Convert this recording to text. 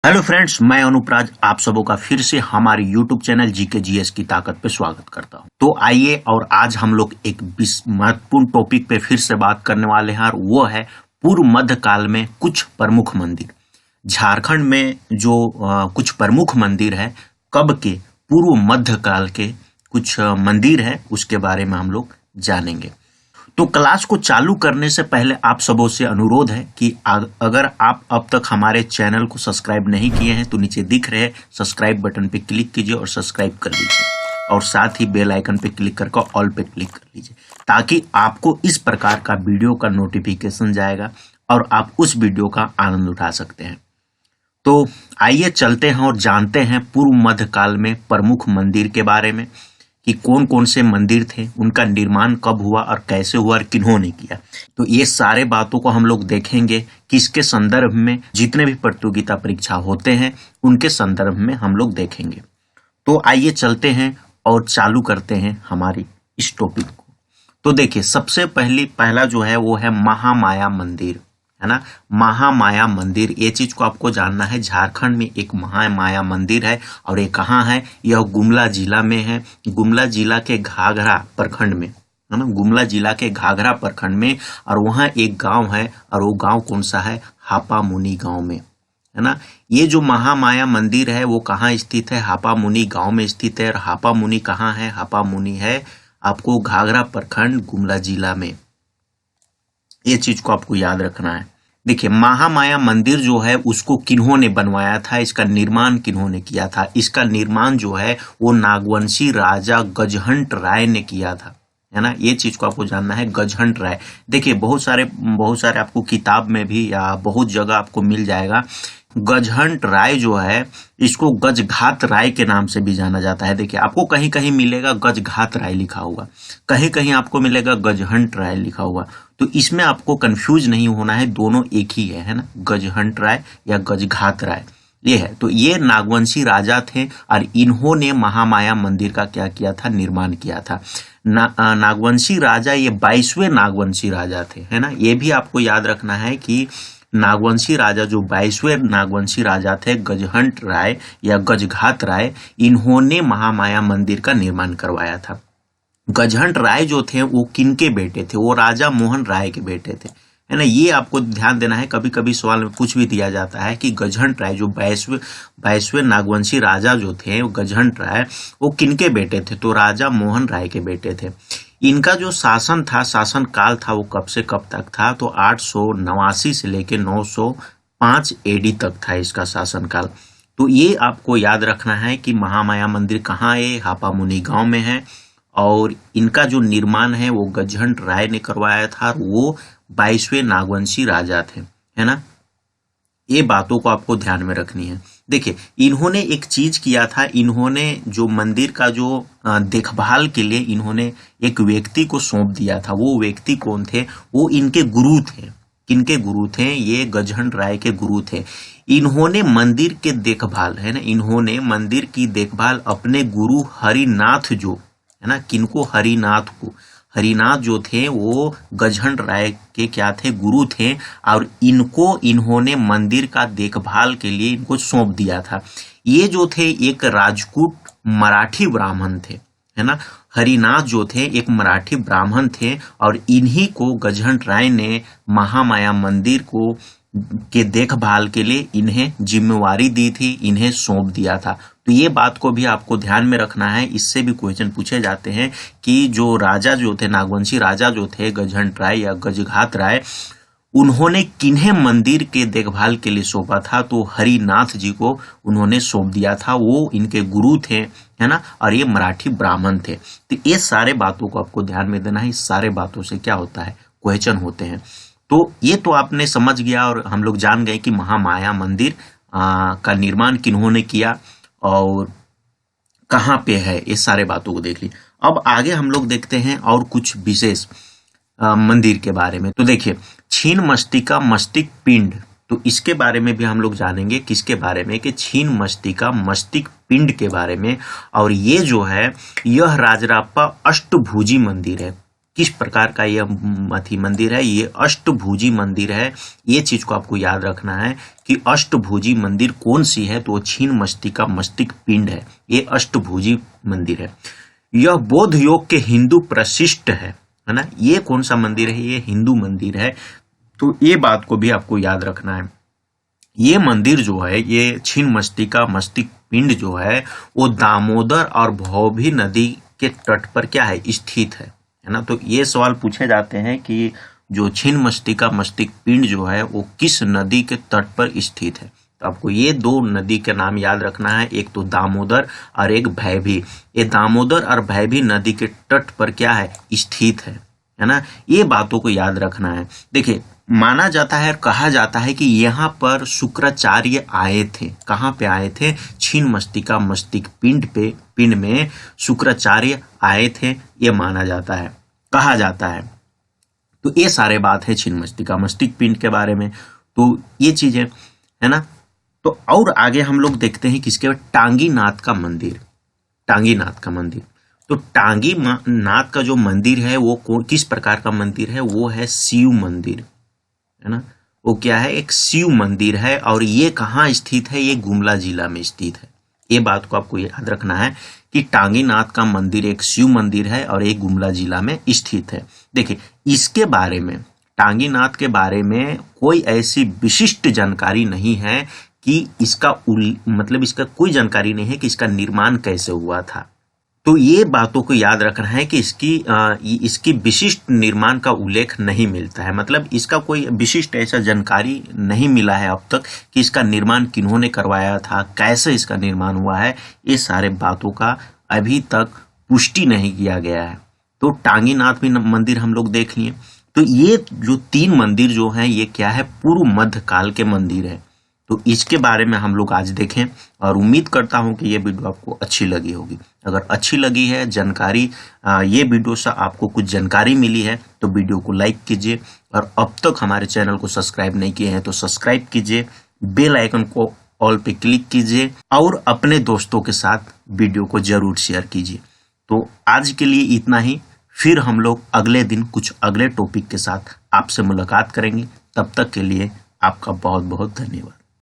Hello friends, मैं अनुप्राज आप सबों का फिर से हमारे यूट्यूब चैनल जीके जीएस की ताकत पे स्वागत करता हूं। तो आइए और आज हम लोग एक महत्वपूर्ण टॉपिक पे फिर से बात करने वाले हैं और वो है पूर्व मध्य काल में कुछ प्रमुख मंदिर। झारखंड में जो कुछ प्रमुख मंदिर है, कब के पूर्व मध्य काल के कुछ मंदिर है, उसके बारे में हम लोग जानेंगे। तो क्लास को चालू करने से पहले आप सबों से अनुरोध है कि अगर आप अब तक हमारे चैनल को सब्सक्राइब नहीं किए हैं तो नीचे दिख रहे सब्सक्राइब बटन पे क्लिक कीजिए और सब्सक्राइब कर लीजिए और साथ ही बेल आइकन पे क्लिक करके ऑल पे क्लिक कर लीजिए ताकि आपको इस प्रकार का वीडियो का नोटिफिकेशन जाएगा और आप उस वीडियो का आनंद उठा सकते हैं। तो आइए चलते हैं और जानते हैं पूर्व मध्य काल में प्रमुख मंदिर के बारे में कि कौन कौन से मंदिर थे, उनका निर्माण कब हुआ और कैसे हुआ और किन्होंने किया। तो ये सारे बातों को हम लोग देखेंगे कि इसके संदर्भ में जितने भी प्रतियोगिता परीक्षा होते हैं उनके संदर्भ में हम लोग देखेंगे। तो आइए चलते हैं और चालू करते हैं हमारी इस टॉपिक को। तो देखिए, सबसे पहला जो है वो है महामाया मंदिर, है ना। महामाया मंदिर, ये चीज को आपको जानना है। झारखंड में एक महामाया मंदिर है और ये कहाँ है? यह गुमला जिला में है। गुमला जिला के घाघरा प्रखंड में, है ना, गुमला जिला के घाघरा प्रखंड में। और वहाँ एक गांव है और वो गांव कौन सा है? हापा मुनी गांव में, है ना। ये जो महामाया मंदिर है वो कहाँ स्थित है? हापा मुनी गांव में स्थित है। और हापा मुनी कहाँ है? हापा मुनी है आपको घाघरा प्रखंड गुमला जिला में। ये चीज को आपको याद रखना है। देखिए, महामाया मंदिर जो है उसको किन्होंने बनवाया था, इसका निर्माण किन्होंने किया था? इसका निर्माण जो है वो नागवंशी राजा गजहंट राय ने किया था, है ना। ये चीज को आपको जानना है, गजहंट राय। देखिए, बहुत सारे आपको किताब में भी या बहुत जगह आपको मिल जाएगा। गजहंट राय जो है इसको गजघात राय के नाम से भी जाना जाता है। देखिए, आपको कहीं कहीं मिलेगा गजघात राय लिखा हुआ, कहीं कहीं आपको मिलेगा गजहंट राय लिखा हुआ। तो इसमें आपको कंफ्यूज नहीं होना है, दोनों एक ही है ना, गजहंट राय या गजघात राय ये है। तो ये नागवंशी राजा थे और इन्होंने महामाया मंदिर का क्या किया था? निर्माण किया था। नागवंशी राजा ये 22वें नागवंशी राजा थे, है ना। ये भी आपको याद रखना है कि नागवंशी राजा जो 22वें नागवंशी राजा थे, गजहंट राय या गजघात राय, इन्होंने महामाया मंदिर का निर्माण करवाया था। गजहंट राय जो थे वो किनके बेटे थे? वो राजा मोहन राय के बेटे थे, है ना। ये आपको ध्यान देना है। कभी कभी सवाल में पूछ भी दिया जाता है कि गजहंट राय जो 22वें नागवंशी राजा जो थे, वो गजहंट राय वो किनके बेटे थे? तो राजा मोहन राय के बेटे थे। इनका जो शासन था, शासन काल था, वो कब से कब तक था? तो 889 से लेकर 905 एडी तक था इसका शासन काल। तो ये आपको याद रखना है कि महामाया मंदिर कहाँ है? हापा मुनी गांव में है। और इनका जो निर्माण है वो गजहंट राय ने करवाया था और वो 22वें नागवंशी राजा थे, है ना। ये बातों को आपको ध्यान में रखनी है। देखिए, इन्होंने एक चीज किया था, इन्होंने जो मंदिर का जो देखभाल के लिए इन्होंने एक व्यक्ति को सौंप दिया था। वो व्यक्ति कौन थे? वो इनके गुरु थे। किनके गुरु थे? ये गजहंट राय के गुरु थे। इन्होंने मंदिर के देखभाल, है ना, इन्होंने मंदिर की देखभाल अपने गुरु हरिनाथ जो, है ना, किनको? हरिनाथ को। हरिनाथ जो थे वो गजहंट राय के क्या थे? गुरु थे। और इन्होंने मंदिर का देखभाल के लिए इनको सौंप दिया था। ये जो थे एक राजपूत मराठी ब्राह्मण थे, है ना। हरिनाथ जो थे एक मराठी ब्राह्मण थे और इन्हीं को गजहंट राय ने महामाया मंदिर को के देखभाल के लिए इन्हें जिम्मेवारी दी थी, इन्हें सौंप दिया था। तो ये बात को भी आपको ध्यान में रखना है। इससे भी क्वेश्चन पूछे जाते हैं कि जो राजा जो थे, नागवंशी राजा जो थे गजहंट राय या गजघात राय, उन्होंने किन्हें मंदिर के देखभाल के लिए सौंपा था? तो हरिनाथ जी को उन्होंने सौंप दिया था। वो इनके गुरु थे, है ना, और ये मराठी ब्राह्मण थे। तो ये सारे बातों को आपको ध्यान में देना है। इस सारे बातों से क्या होता है? क्वेश्चन होते हैं। तो ये तो आपने समझ गया और हम लोग जान गए कि महामाया मंदिर का निर्माण किन्होंने किया और कहाँ पे है। ये सारे बातों को देख ली। अब आगे हम लोग देखते हैं और कुछ विशेष मंदिर के बारे में। तो देखिए, छीन मस्तिका मस्तिक पिंड, तो इसके बारे में भी हम लोग जानेंगे। किसके बारे में? कि छीन मस्तिका मस्तिक पिंड के बारे में। और ये जो है यह राजराप्पा अष्टभुजी मंदिर है। किस प्रकार का ये मंदिर है। ये अष्टभुजी मंदिर है। ये चीज को आपको याद रखना है कि अष्टभुजी मंदिर कौन सी है, तो छिन्न मस्तिका मस्तिष्क पिंड है। ये अष्टभुजी मंदिर है। यह बौद्ध योग के हिंदू प्रशिष्ट है ना। ये कौन सा मंदिर है, ये हिंदू मंदिर है। तो ये बात को भी आपको याद रखना है। ये मंदिर जो है, ये छिन्न मस्तिका मस्तिष्क पिंड जो है वो दामोदर और भौभी नदी के तट पर क्या है, स्थित है ना। तो ये सवाल पूछे जाते हैं कि जो छिन्न मस्तिका मस्तिष्क पिंड जो है वो किस नदी के तट पर स्थित है। तो आपको ये दो नदी के नाम याद रखना है, एक तो दामोदर और एक भैभी। ये दामोदर और भैभी नदी के तट पर क्या है, स्थित है ना। ये बातों को याद रखना है। देखिए, माना जाता है और कहा जाता है कि यहाँ पर शुक्राचार्य आए थे। कहाँ पे आए थे, छिन्न मस्तिका मस्तिष्क पिंड में शुक्राचार्य आए थे, ये माना जाता है, कहा जाता है। तो ये सारे बात है छिन्न मस्तिका मस्तिष्क पिंड के बारे में। तो ये चीजें है ना। तो और आगे हम लोग देखते हैं किसके बाद, टांगी नाथ का मंदिर। टांगी नाथ का मंदिर, तो टांगी नाथ का जो मंदिर है वो किस प्रकार का मंदिर है, वो है शिव मंदिर है ना। वो क्या है, एक शिव मंदिर है। और ये कहाँ स्थित है, ये गुमला जिला में स्थित है। ये बात को आपको याद रखना है कि टांगी नाथ का मंदिर एक शिव मंदिर है और एक गुमला जिला में स्थित है। देखिए, इसके बारे में, टांगी नाथ के बारे में कोई ऐसी विशिष्ट जानकारी नहीं है कि इसका मतलब इसका कोई जानकारी नहीं है कि इसका निर्माण कैसे हुआ था। तो ये बातों को याद रखना है कि इसकी विशिष्ट निर्माण का उल्लेख नहीं मिलता है। मतलब इसका कोई विशिष्ट ऐसा जानकारी नहीं मिला है अब तक कि इसका निर्माण किन्होंने करवाया था, कैसे इसका निर्माण हुआ है। ये सारे बातों का अभी तक पुष्टि नहीं किया गया है। तो टांगी नाथ भी मंदिर हम लोग देख लिए। तो ये जो तीन मंदिर जो हैं, ये क्या है, पूर्व मध्य काल के मंदिर है। तो इसके बारे में हम लोग आज देखें और उम्मीद करता हूं कि ये वीडियो आपको अच्छी लगी होगी। अगर अच्छी लगी है जानकारी, ये वीडियो से आपको कुछ जानकारी मिली है तो वीडियो को लाइक कीजिए। और अब तक हमारे चैनल को सब्सक्राइब नहीं किए हैं तो सब्सक्राइब कीजिए, बेल आइकन को ऑल पे क्लिक कीजिए और अपने दोस्तों के साथ वीडियो को जरूर शेयर कीजिए। तो आज के लिए इतना ही। फिर हम लोग अगले दिन कुछ अगले टॉपिक के साथ आपसे मुलाकात करेंगे। तब तक के लिए आपका बहुत बहुत धन्यवाद।